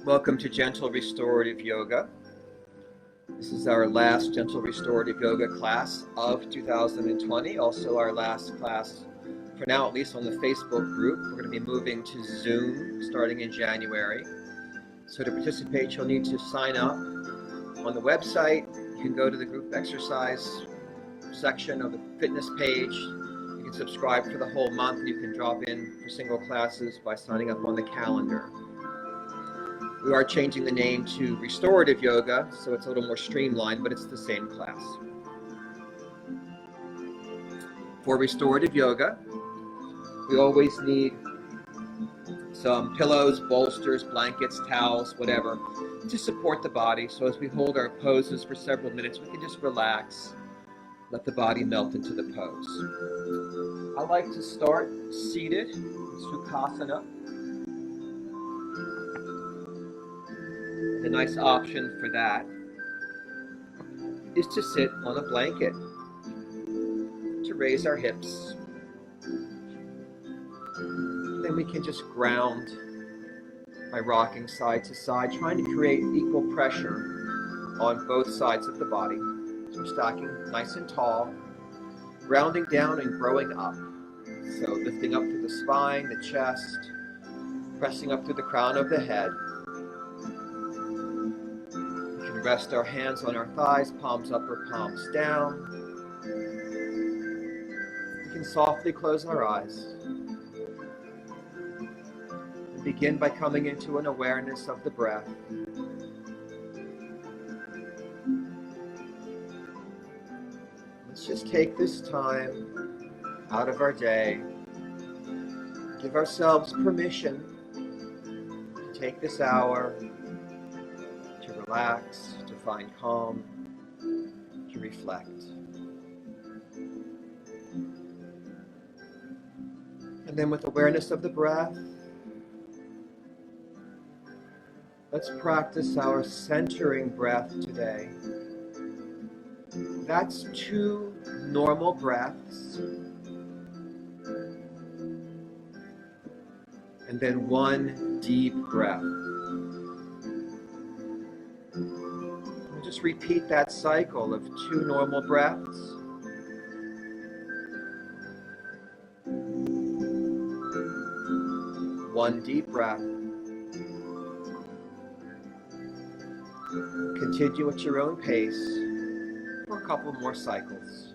Welcome to Gentle Restorative Yoga. This is our last Gentle Restorative Yoga class of 2020, also our last class, for now at least, on the Facebook group. We're going to be moving to Zoom starting in January. So to participate, you'll need to sign up on the website. You can go to the group exercise section of the fitness page. You can subscribe for the whole month. You can drop in for single classes by signing up on the calendar. We are changing the name to Restorative Yoga, so it's a little more streamlined, but it's the same class. For Restorative Yoga, we always need some pillows, bolsters, blankets, towels, whatever, to support the body. So as we hold our poses for several minutes, we can just relax, let the body melt into the pose. I like to start seated, Sukhasana. A nice option for that is to sit on a blanket to raise our hips. Then we can just ground by rocking side to side, trying to create equal pressure on both sides of the body. So we're stacking nice and tall, grounding down and growing up. So lifting up through the spine, the chest, pressing up through the crown of the head. Rest our hands on our thighs, palms up or palms down. We can softly close our eyes and begin by coming into an awareness of the breath. Let's just take this time out of our day, give ourselves permission to take this hour to relax, to find calm, to reflect. And then with awareness of the breath, let's practice our centering breath today. That's 2 normal breaths, and then 1 deep breath. Just repeat that cycle of 2 normal breaths. One deep breath. Continue at your own pace for a couple more cycles.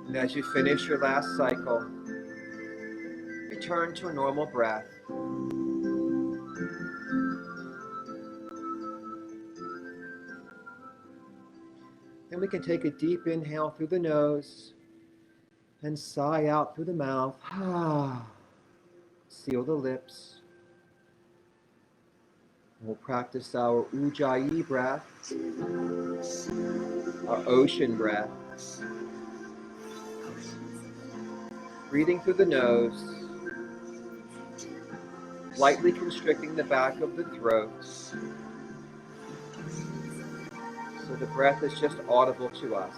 And as you finish your last cycle, return to a normal breath. Then we can take a deep inhale through the nose and sigh out through the mouth. Seal the lips. We'll practice our Ujjayi breath, our ocean breath. Breathing through the nose, lightly constricting the back of the throat, so the breath is just audible to us.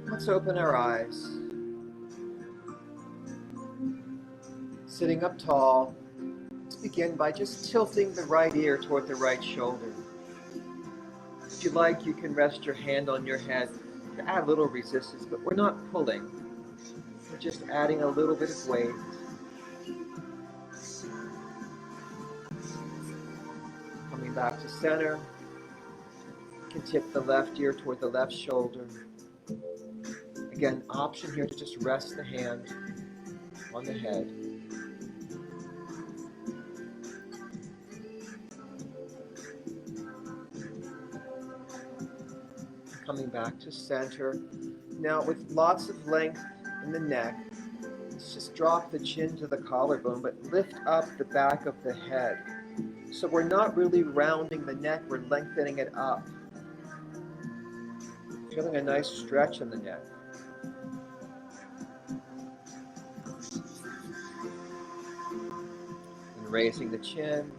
Let's open our eyes. Sitting up tall, let's begin by just tilting the right ear toward the right shoulder. If you like, you can rest your hand on your head to add a little resistance, but we're not pulling. We're just adding a little bit of weight. Coming back to center. You can tip the left ear toward the left shoulder. Again, option here to just rest the hand on the head. Coming back to center. Now with lots of length in the neck, let's just drop the chin to the collarbone, but lift up the back of the head. So we're not really rounding the neck, we're lengthening it up. Feeling a nice stretch in the neck. And raising the chin,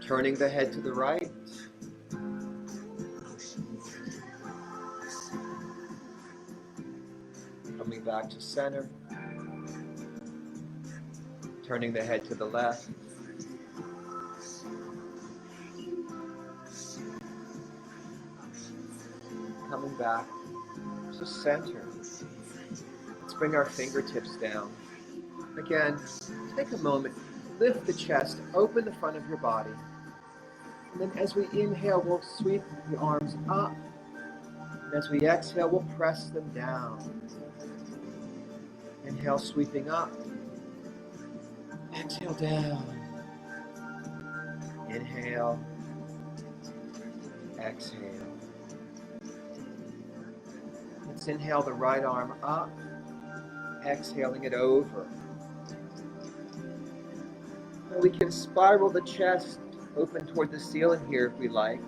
turning the head to the right. Coming back to center. Turning the head to the left. Coming back to center. Let's bring our fingertips down. Again, take a moment, lift the chest, open the front of your body. And then as we inhale, we'll sweep the arms up. And as we exhale, we'll press them down. Inhale, sweeping up. Exhale, down. Inhale. Exhale. Let's inhale the right arm up, exhaling it over. Now we can spiral the chest open toward the ceiling here if we like.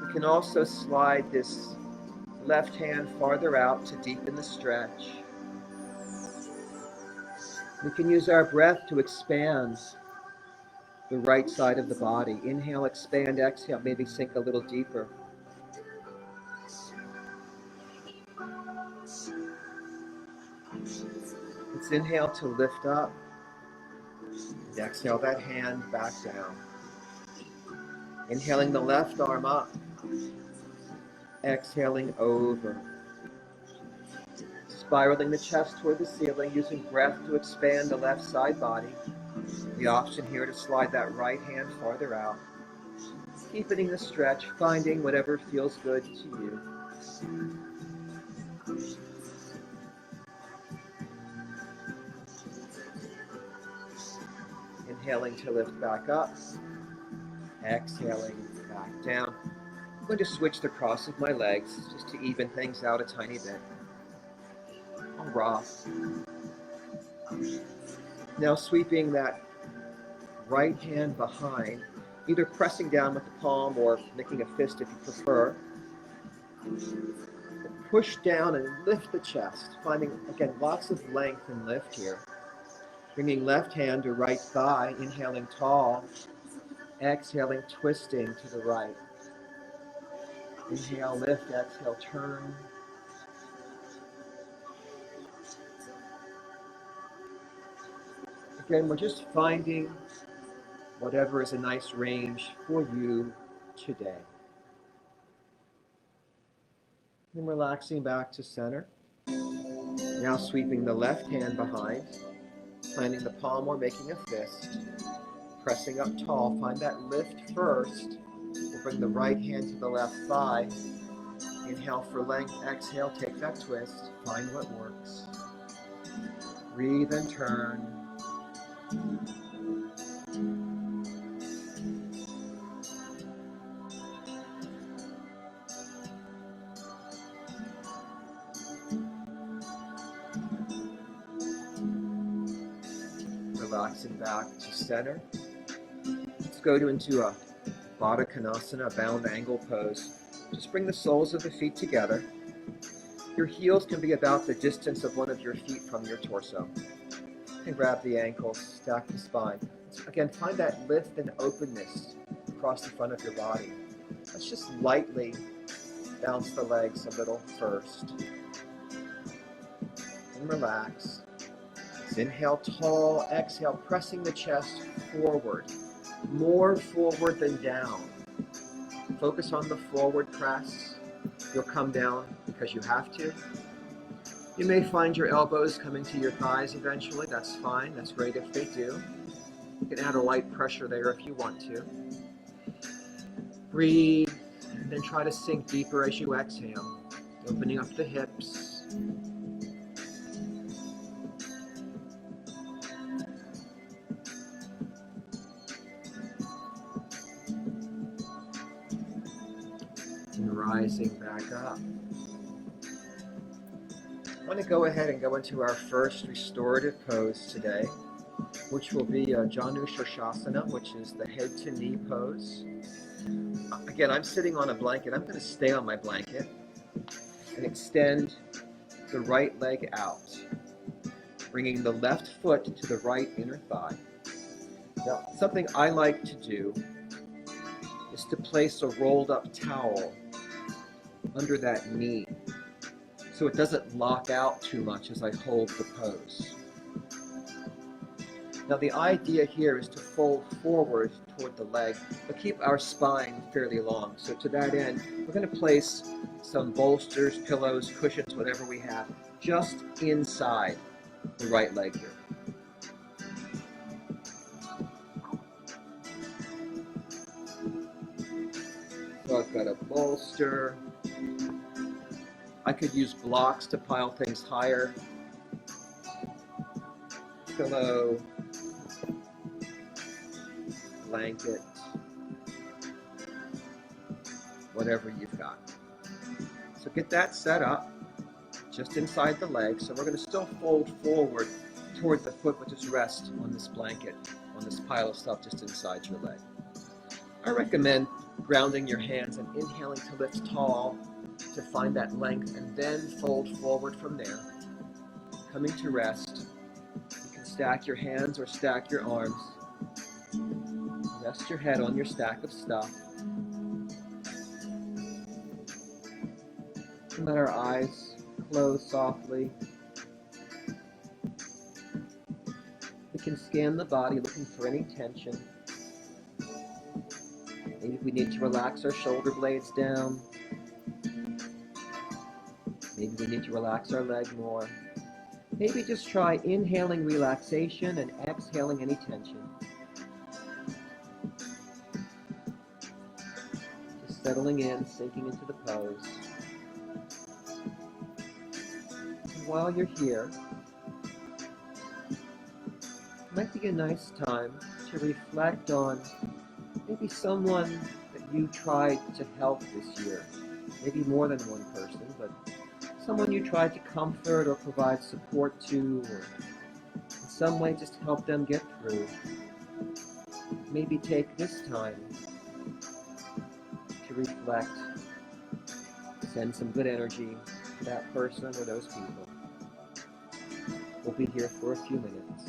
We can also slide this left hand farther out to deepen the stretch. We can use our breath to expand the right side of the body. Inhale, expand, exhale, maybe sink a little deeper. Let's inhale to lift up. And exhale that hand back down. Inhaling the left arm up. Exhaling over. Spiraling the chest toward the ceiling, using breath to expand the left side body. The option here to slide that right hand farther out. Deepening the stretch, finding whatever feels good to you. Inhaling to lift back up. Exhaling back down. I'm going to switch the cross of my legs just to even things out a tiny bit. All right. Now sweeping that right hand behind, either pressing down with the palm or making a fist if you prefer. Push down and lift the chest, finding, again, lots of length and lift here. Bringing left hand to right thigh, inhaling tall, exhaling, twisting to the right. Inhale, lift, exhale, turn. Again, we're just finding whatever is a nice range for you today. And relaxing back to center. Now sweeping the left hand behind, planting the palm or making a fist. Pressing up tall, find that lift first. We'll bring the right hand to the left thigh. Inhale for length, exhale, take that twist. Find what works. Breathe and turn. Relaxing back to center. Let's go into a Baddha Konasana, bound angle pose. Just bring the soles of the feet together. Your heels can be about the distance of one of your feet from your torso. You can grab the ankles, stack the spine. Again, find that lift and openness across the front of your body. Let's just lightly bounce the legs a little first. And relax. Inhale tall, exhale, pressing the chest forward. More forward than down. Focus on the forward press. You'll come down because you have to. You may find your elbows coming to your thighs eventually. That's fine. That's great if they do. You can add a light pressure there if you want to. Breathe, and then try to sink deeper as you exhale, opening up the hips. And rising back up. I want to go ahead and go into our first restorative pose today, which will be Janu Shirshasana, which is the head to knee pose. Again, I'm sitting on a blanket. I'm going to stay on my blanket and extend the right leg out, bringing the left foot to the right inner thigh. Now, something I like to do is to place a rolled up towel under that knee so it doesn't lock out too much as I hold the pose. Now the idea here is to fold forward toward the leg, but keep our spine fairly long. So to that end, we're going to place some bolsters, pillows, cushions, whatever we have, just inside the right leg here. So I've got a bolster. I could use blocks to pile things higher. Pillow. Blanket, whatever you've got. So get that set up just inside the leg. So we're going to still fold forward toward the foot, but just rest on this blanket, on this pile of stuff just inside your leg. I recommend grounding your hands and inhaling to lift tall to find that length, and then fold forward from there, coming to rest. You can stack your hands or stack your arms. Rest your head on your stack of stuff. And let our eyes close softly. We can scan the body looking for any tension. Maybe we need to relax our shoulder blades down. Maybe we need to relax our leg more. Maybe just try inhaling relaxation and exhaling any tension. Settling in, sinking into the pose. And while you're here, it might be a nice time to reflect on maybe someone that you tried to help this year. Maybe more than one person, but someone you tried to comfort or provide support to, or in some way just help them get through. Maybe take this time to reflect, send some good energy to that person or those people. We'll be here for a few minutes.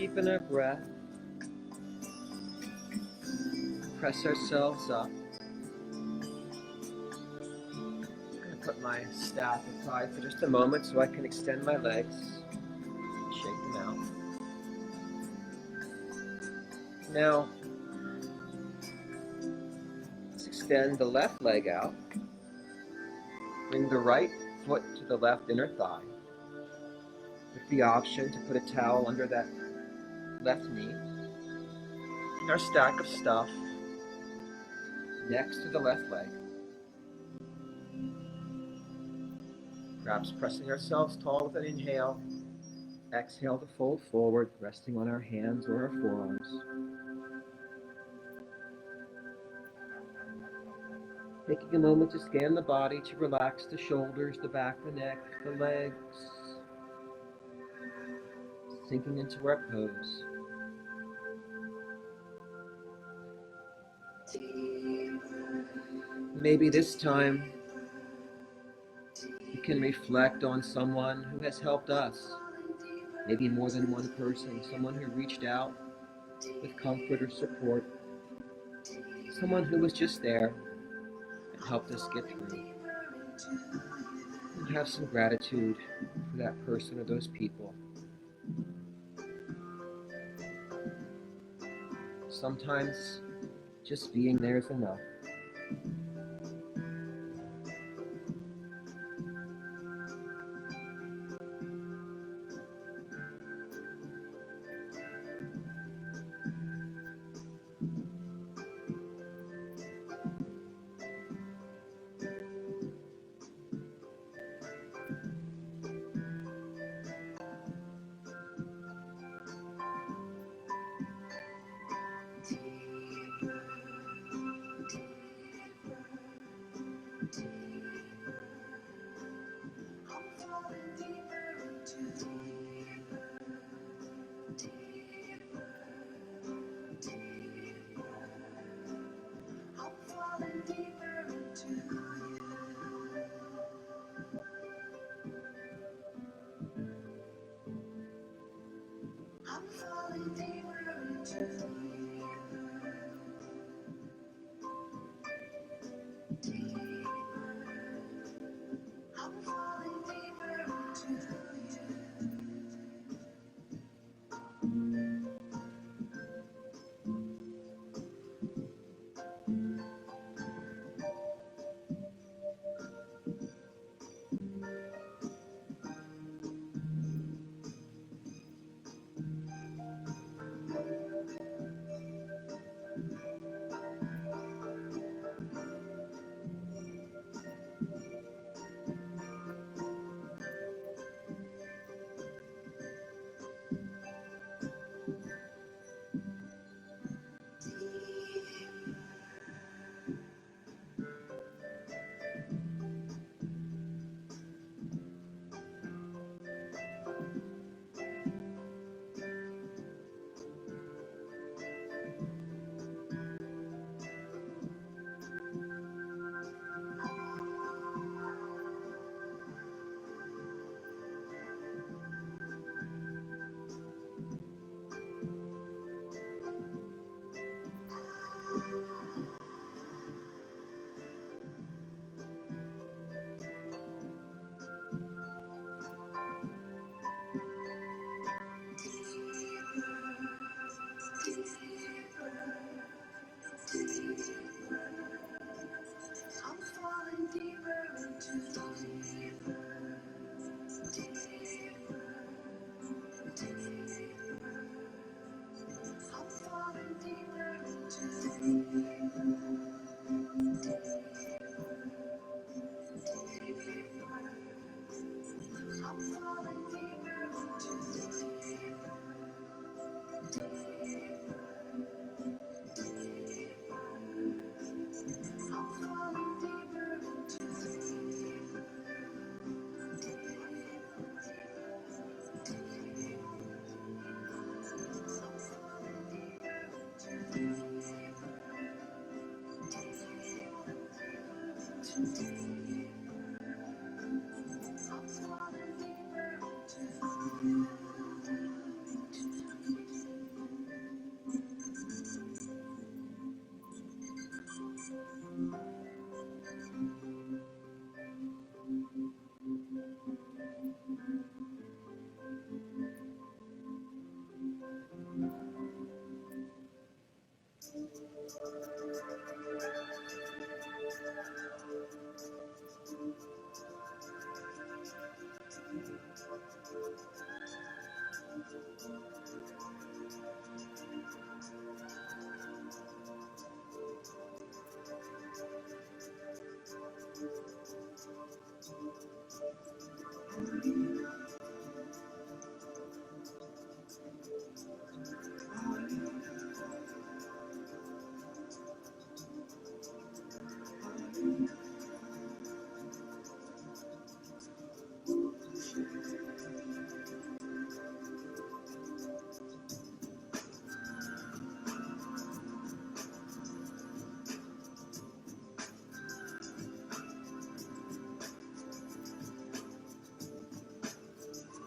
deepen our breath. Press ourselves up. I'm going to put my staff aside for just a moment so I can extend my legs, shake them out. Now, let's extend the left leg out. Bring the right foot to the left inner thigh, with the option to put a towel under that left knee. Our stack of stuff next to the left leg. Perhaps pressing ourselves tall with an inhale. Exhale to fold forward, resting on our hands or our forearms. Taking a moment to scan the body, to relax the shoulders, the back, the neck, the legs. Sinking into our pose. Maybe this time we can reflect on someone who has helped us. Maybe more than one person, someone who reached out with comfort or support. Someone who was just there and helped us get through. And have some gratitude for that person or those people. Sometimes just being there is enough.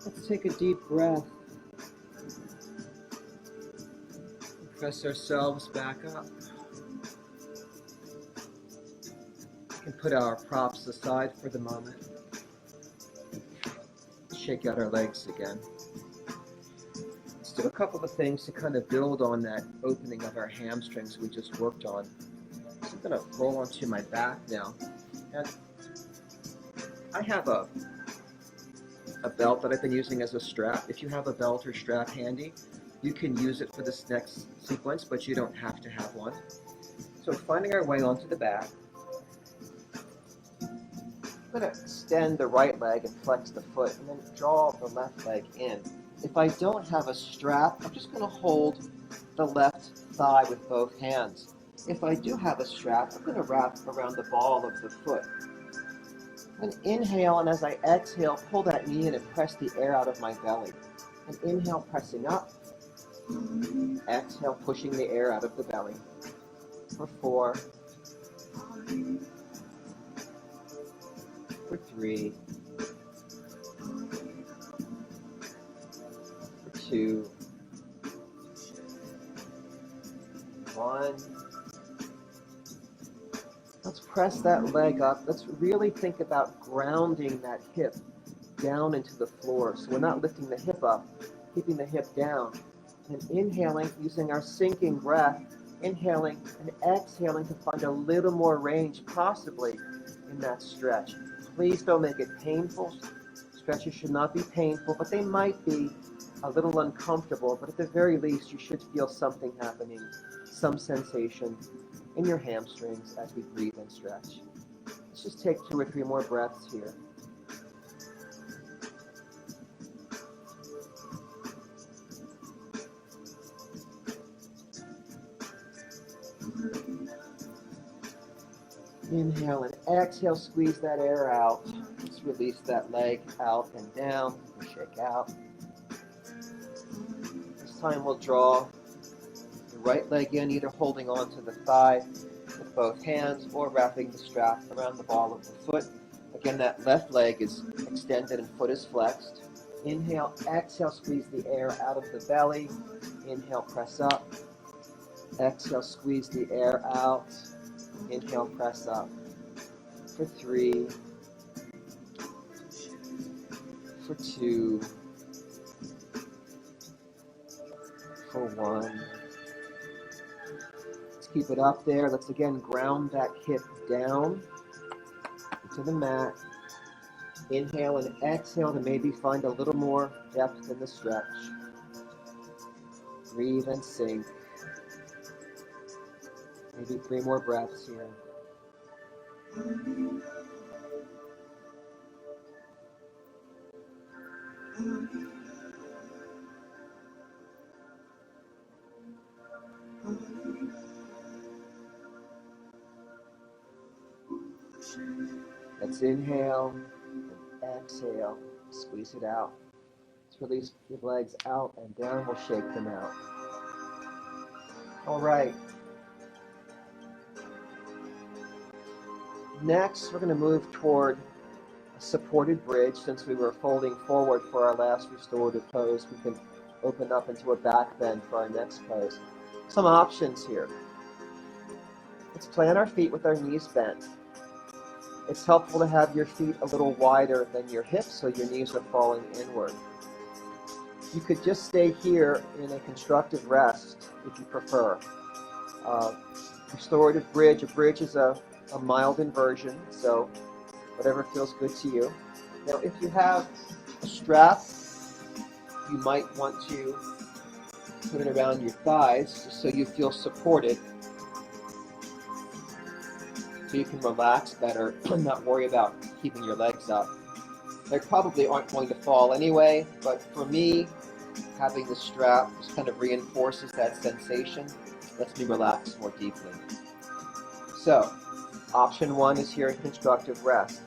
Let's take a deep breath. Press ourselves back up. We can put our props aside for the moment. Shake out our legs again. Let's do a couple of things to kind of build on that opening of our hamstrings we just worked on. So I'm going to roll onto my back now. And I have a belt that I've been using as a strap. If you have a belt or strap handy, you can use it for this next sequence, but you don't have to have one. So finding our way onto the back, I'm going to extend the right leg and flex the foot, and then draw the left leg in. If I don't have a strap, I'm just going to hold the left thigh with both hands. If I do have a strap, I'm going to wrap around the ball of the foot. And inhale, and as I exhale, pull that knee in and press the air out of my belly. And inhale, pressing up. Exhale, pushing the air out of the belly. For 4. For 3. For 2. 1. Let's press that leg up. Let's really think about grounding that hip down into the floor. So we're not lifting the hip up, keeping the hip down. And inhaling, using our sinking breath, inhaling and exhaling to find a little more range, possibly in that stretch. Please don't make it painful. Stretches should not be painful, but they might be a little uncomfortable. But at the very least, you should feel something happening, some sensation in your hamstrings as we breathe and stretch. Let's just take 2 or 3 more breaths here. Inhale and exhale, squeeze that air out. Let's release that leg out and down, shake out. This time we'll draw the right leg in, either holding on to the thigh with both hands or wrapping the strap around the ball of the foot. Again, that left leg is extended and foot is flexed. Inhale, exhale, squeeze the air out of the belly. Inhale, press up. Exhale, squeeze the air out. Inhale, press up. For 3. For 2. For 1. Let's keep it up there. Let's again ground that hip down into the mat. Inhale and exhale to maybe find a little more depth in the stretch. Breathe and sink. Maybe 3 more breaths here. Let's inhale and exhale. Squeeze it out. Let's release your legs out and down. We'll shake them out. All right. Next, we're going to move toward a supported bridge. Since we were folding forward for our last restorative pose, we can open up into a back bend for our next pose. Some options here. Let's plant our feet with our knees bent. It's helpful to have your feet a little wider than your hips so your knees are falling inward. You could just stay here in a constructive rest if you prefer. Restorative bridge. A bridge is a mild inversion, so whatever feels good to you. Now, if you have a strap, you might want to put it around your thighs so you feel supported, so you can relax better and not worry about keeping your legs up. They probably aren't going to fall anyway, but for me, having the strap just kind of reinforces that sensation, lets me relax more deeply. So, option 1 is here in constructive rest.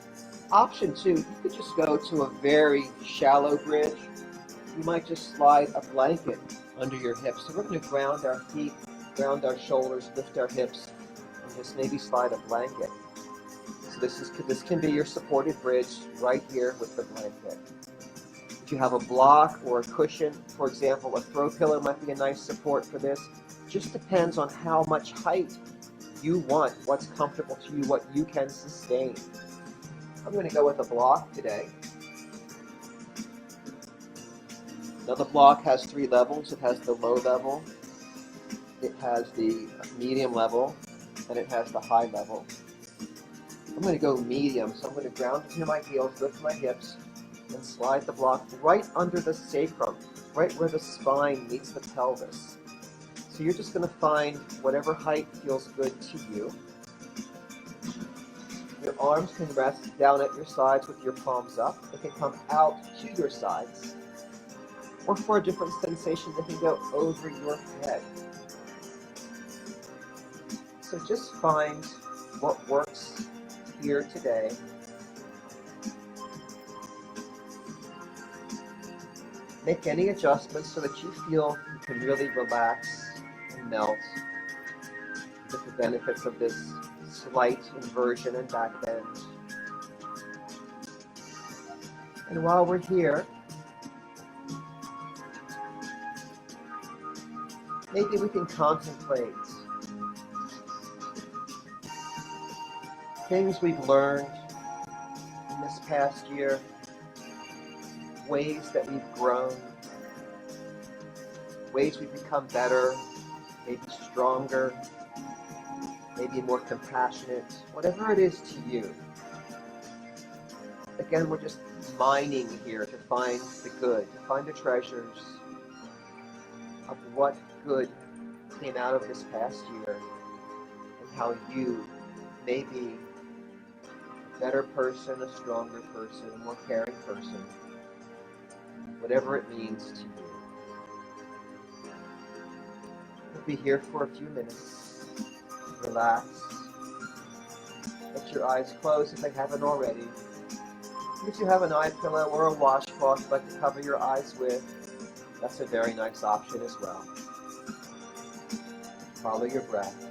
Option 2, you could just go to a very shallow bridge. You might just slide a blanket under your hips. So we're going to ground our feet, ground our shoulders, lift our hips, and just maybe slide a blanket. So this can be your supported bridge right here with the blanket. If you have a block or a cushion, for example, a throw pillow might be a nice support for this. Just depends on how much height you want, what's comfortable to you, what you can sustain. I'm going to go with a block today. Now the block has 3 levels. It has the low level, it has the medium level, and it has the high level. I'm going to go medium, so I'm going to ground into my heels, lift my hips, and slide the block right under the sacrum, right where the spine meets the pelvis. So you're just going to find whatever height feels good to you. Your arms can rest down at your sides with your palms up. They can come out to your sides. Or for a different sensation, they can go over your head. So just find what works here today. Make any adjustments so that you feel you can really relax and melt with the benefits of this slight inversion and back bend. And while we're here, maybe we can contemplate things we've learned in this past year, ways that we've grown, ways we've become better, maybe stronger, maybe more compassionate, whatever it is to you. Again, we're just mining here to find the good, to find the treasures of what good came out of this past year and how you may be a better person, a stronger person, a more caring person, whatever it means to you. We'll be here for a few minutes. Relax. Let your eyes close if they haven't already. If you have an eye pillow or a washcloth you'd like to cover your eyes with, that's a very nice option as well. Follow your breath.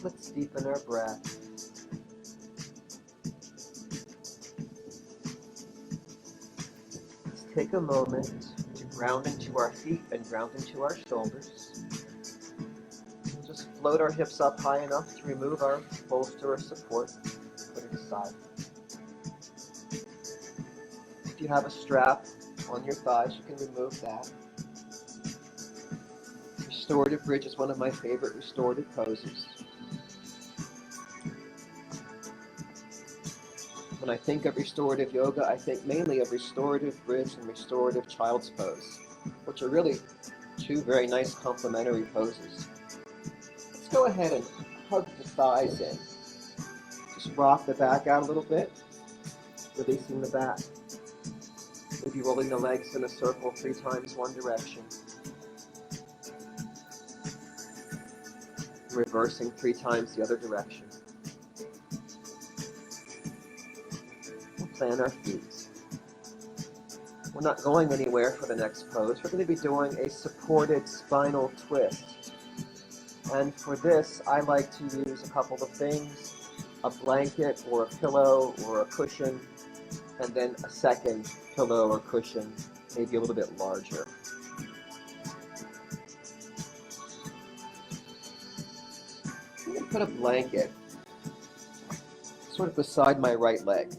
Let's deepen our breath. Let's take a moment to ground into our feet and ground into our shoulders. We'll just float our hips up high enough to remove our bolster or support. Put it aside. If you have a strap on your thighs, you can remove that. Restorative bridge is one of my favorite restorative poses. When I think of restorative yoga, I think mainly of restorative bridge and restorative child's pose, which are really two very nice complementary poses. Let's go ahead and hug the thighs in. Just rock the back out a little bit, releasing the back. Maybe rolling the legs in a circle 3 times one direction. Reversing 3 times the other direction. We'll plant our feet. We're not going anywhere for the next pose. We're going to be doing a supported spinal twist. And for this, I like to use a couple of things, a blanket or a pillow or a cushion, and then a second pillow or cushion, maybe a little bit larger. I'm going to put a blanket sort of beside my right leg.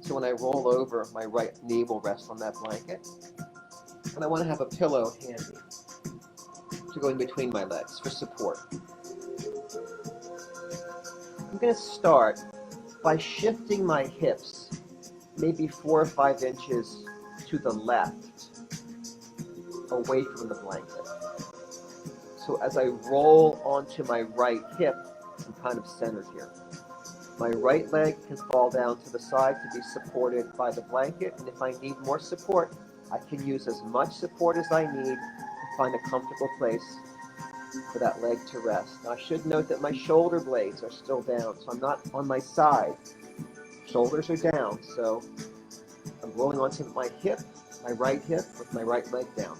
So when I roll over, my right knee will rest on that blanket. And I want to have a pillow handy to go in between my legs for support. I'm going to start by shifting my hips maybe 4 or 5 inches to the left, away from the blanket. So as I roll onto my right hip, I'm kind of centered here. My right leg can fall down to the side to be supported by the blanket, and if I need more support, I can use as much support as I need to find a comfortable place for that leg to rest. Now I should note that my shoulder blades are still down, so I'm not on my side. Shoulders are down, so I'm rolling onto my hip, my right hip, with my right leg down.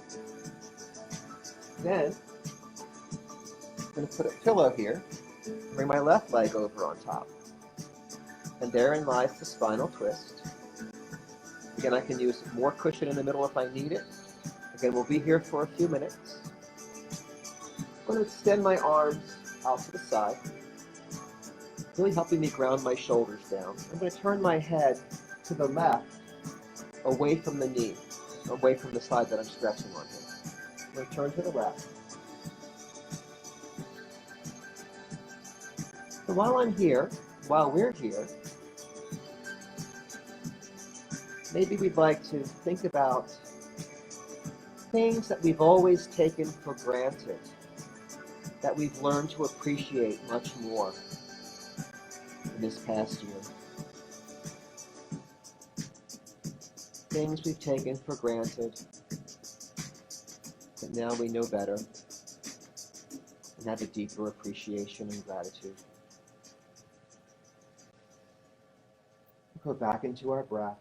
Then, I'm going to put a pillow here, bring my left leg over on top. And therein lies the spinal twist. Again, I can use more cushion in the middle if I need it. Again, we'll be here for a few minutes. I'm going to extend my arms out to the side, really helping me ground my shoulders down. I'm going to turn my head to the left, away from the knee, away from the side that I'm stretching on here. I'm going to turn to the left. So while we're here, maybe we'd like to think about things that we've always taken for granted, that we've learned to appreciate much more in this past year. Things we've taken for granted, but now we know better and have a deeper appreciation and gratitude. Go back into our breath.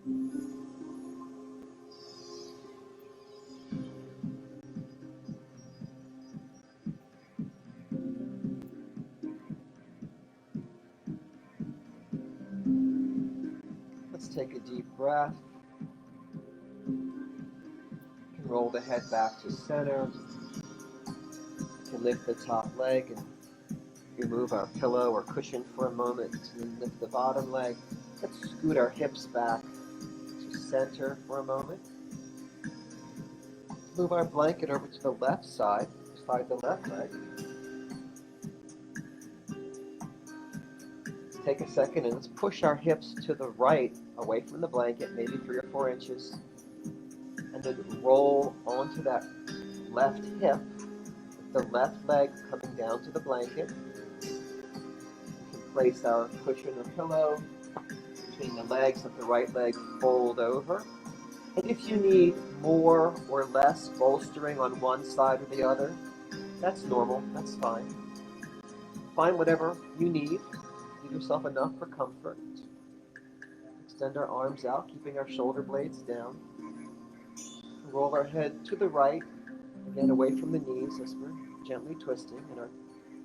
Let's take a deep breath. You can roll the head back to center. You can lift the top leg and remove our pillow or cushion for a moment, and then lift the bottom leg. Let's scoot our hips back to center for a moment. Move our blanket over to the left side, beside the left leg. Take a second and let's push our hips to the right, away from the blanket, maybe 3 or 4 inches. And then roll onto that left hip, with the left leg coming down to the blanket. We can place our cushion or pillow between the legs, let the right leg fold over. And if you need more or less bolstering on one side or the other, that's normal, that's fine. Find whatever you need. Give yourself enough for comfort. Extend our arms out, keeping our shoulder blades down. Roll our head to the right, again away from the knees as we're gently twisting in our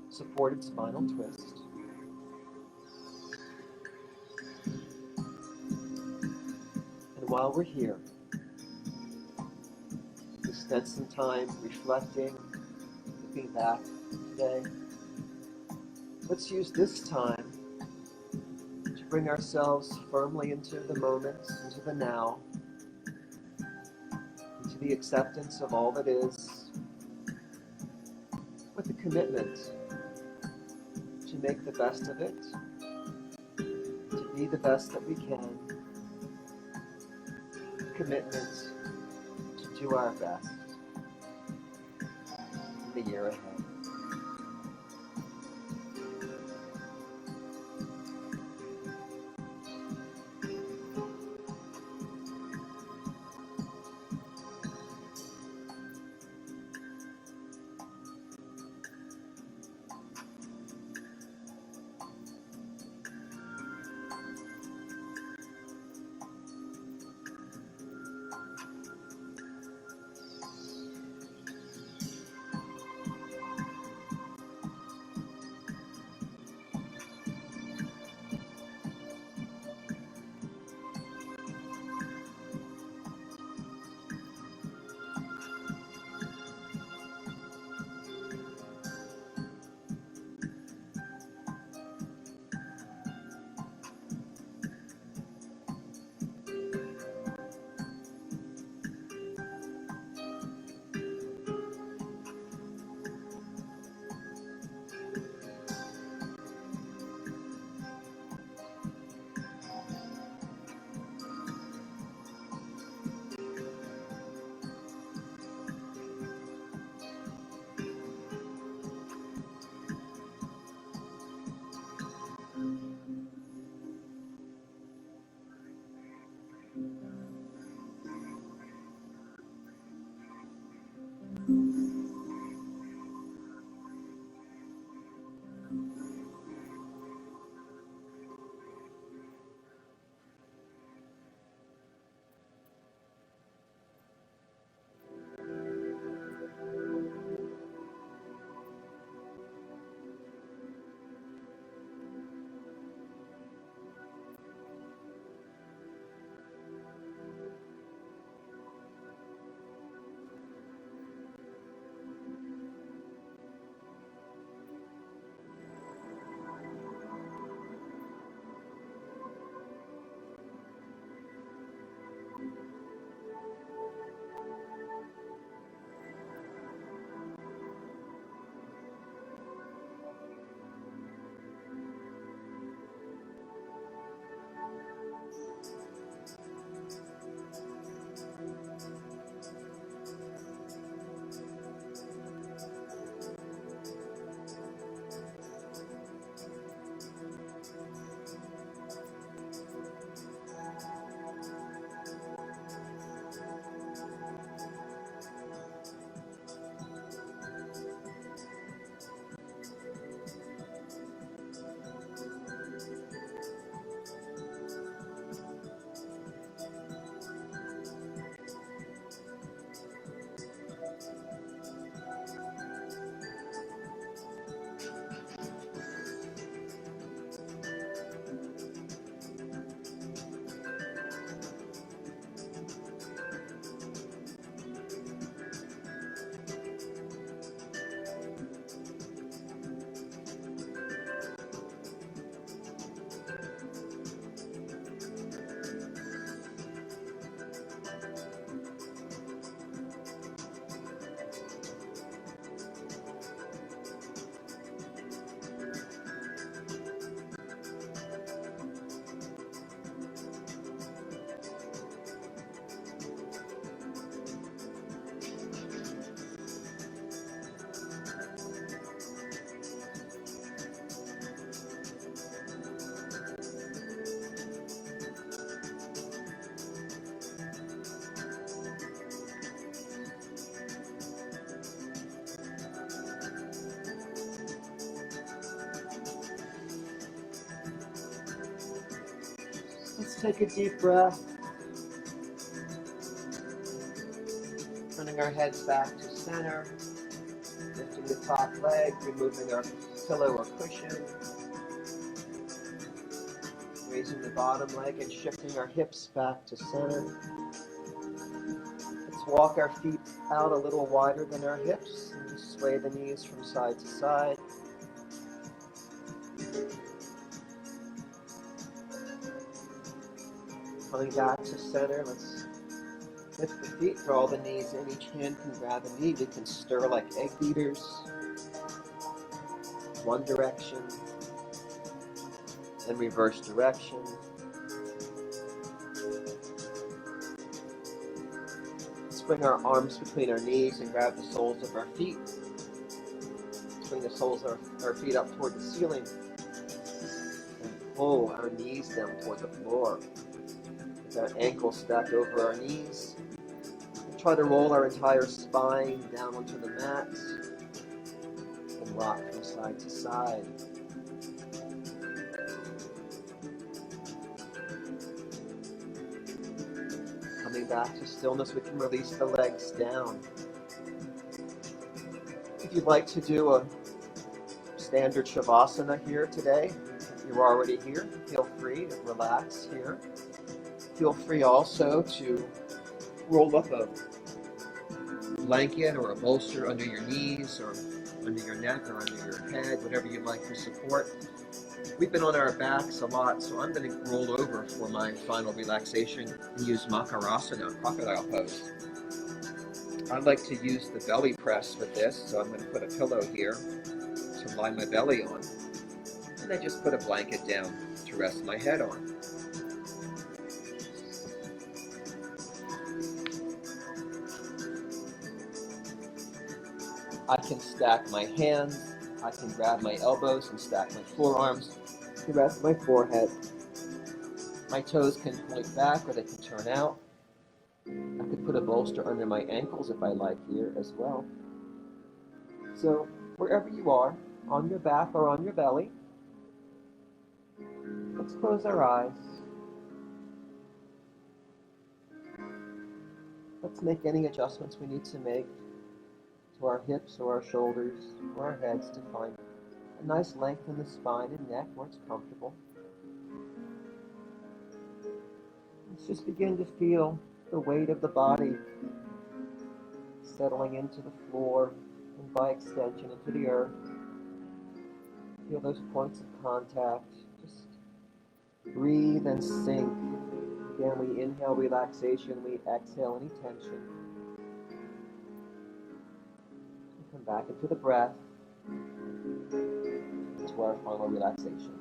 supported spinal twist. And while we're here, we spent some time reflecting, looking back today. Let's use this time to bring ourselves firmly into the moment, into the now, into the acceptance of all that is, with a commitment to make the best of it, to be the best that we can, a commitment to do our best in the year ahead. Let's take a deep breath. Turning our heads back to center. Lifting the top leg, removing our pillow or cushion. Raising the bottom leg and shifting our hips back to center. Let's walk our feet out a little wider than our hips and just sway the knees from side to side. Coming back to center, let's lift the feet, draw the knees in. Each hand can grab a knee. We can stir like egg beaters. One direction, then reverse direction. Let's bring our arms between our knees and grab the soles of our feet. Let's bring the soles of our feet up toward the ceiling and pull our knees down toward the floor. With our ankles stacked over our knees. We'll try to roll our entire spine down onto the mat and rock from side to side. Coming back to stillness, we can release the legs down. If you'd like to do a standard Shavasana here today, if you're already here, feel free to relax here. Feel free also to roll up a blanket or a bolster under your knees or under your neck or under your head, whatever you'd like for support. We've been on our backs a lot, so I'm going to roll over for my final relaxation and use Makarasana, crocodile pose. I like to use the belly press with this, so I'm going to put a pillow here to lie my belly on. And I just put a blanket down to rest my head on. I can stack my hands, I can grab my elbows and stack my forearms to rest my forehead. My toes can point back or they can turn out. I could put a bolster under my ankles if I like here as well. So wherever you are, on your back or on your belly, let's close our eyes. Let's make any adjustments we need to make to our hips or our shoulders or our heads to find a nice length in the spine and neck where it's comfortable. Let's just begin to feel the weight of the body settling into the floor and by extension into the earth. Feel those points of contact. Just breathe and sink. Again, we inhale relaxation, we exhale any tension. Come back into the breath, to our final relaxation.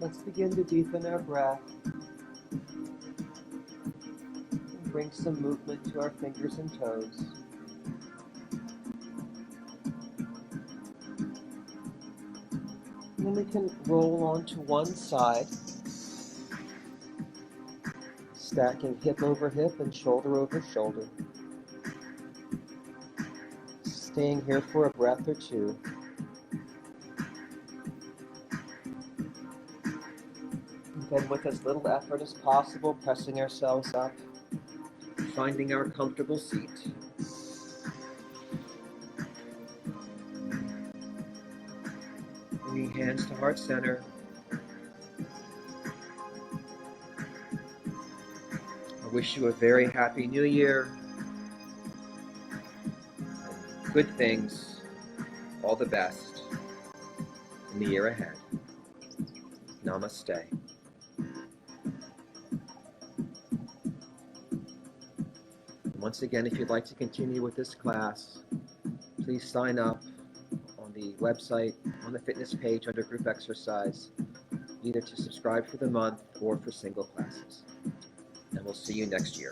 Let's begin to deepen our breath and bring some movement to our fingers and toes. And then we can roll onto one side, stacking hip over hip and shoulder over shoulder. Staying here for a breath or two. And then with as little effort as possible, pressing ourselves up, finding our comfortable seat. Bringing hands to heart center. I wish you a very happy new year. Good things, all the best in the year ahead. Namaste. And once again, if you'd like to continue with this class, please sign up on the website, on the fitness page under group exercise, either to subscribe for the month or for single classes. And we'll see you next year.